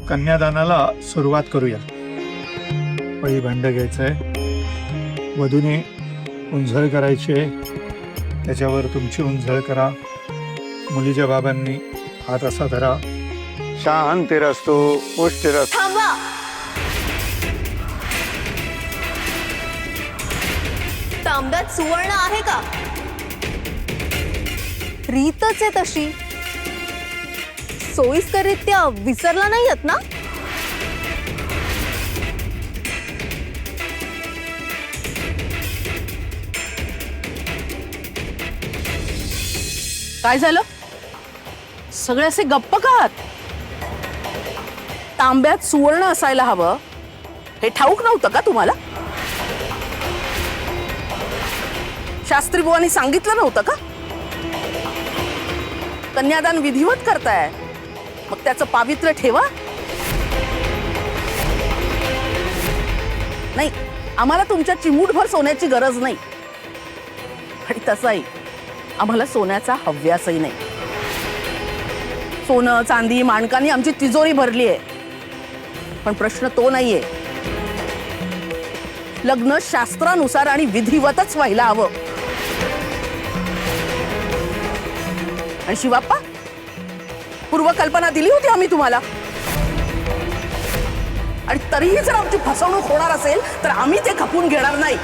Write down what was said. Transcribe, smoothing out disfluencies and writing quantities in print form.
कन्यादानाला सुरुवात करूया। पहिली भांड घ्यायचंय, वधूने उंझळ करायची आहे, त्याच्यावर तुमची उंझळ करा। मुलीच्या बाबांनी हात असा धरा, शांतिरस्तु पुष्टिरस्तु। थांबा, तांब्यात सुवर्ण आहे का? रीतच आहे तशी, सोयीस्कररित्या विसरला नाहीयेत ना? काय झालं? सगळे असे गप्प का आहात? तांब्यात सुवर्ण असायला हवं हे ठाऊक नव्हतं का तुम्हाला? शास्त्री बुवांनी सांगितलं नव्हतं का? कन्यादान विधिवत करताय, मग त्याचं पावित्र्य ठेवा। नाही, आम्हाला तुमच्या चिमूटभर सोन्याची गरज नाही, आणि तसंही आम्हाला सोन्याचा हव्यासही नाही। सोनं चांदी माणकांनी आमची तिजोरी भरली आहे, पण प्रश्न तो नाहीये। लग्न शास्त्रानुसार आणि विधिवतच व्हायला हवं। आणि शिवाप्पा, पूर्वकल्पना दिली होती आम्ही तुम्हाला, आणि तरीही जर आमची फसवणूक होणार असेल तर आम्ही ते खपून घेणार नाही।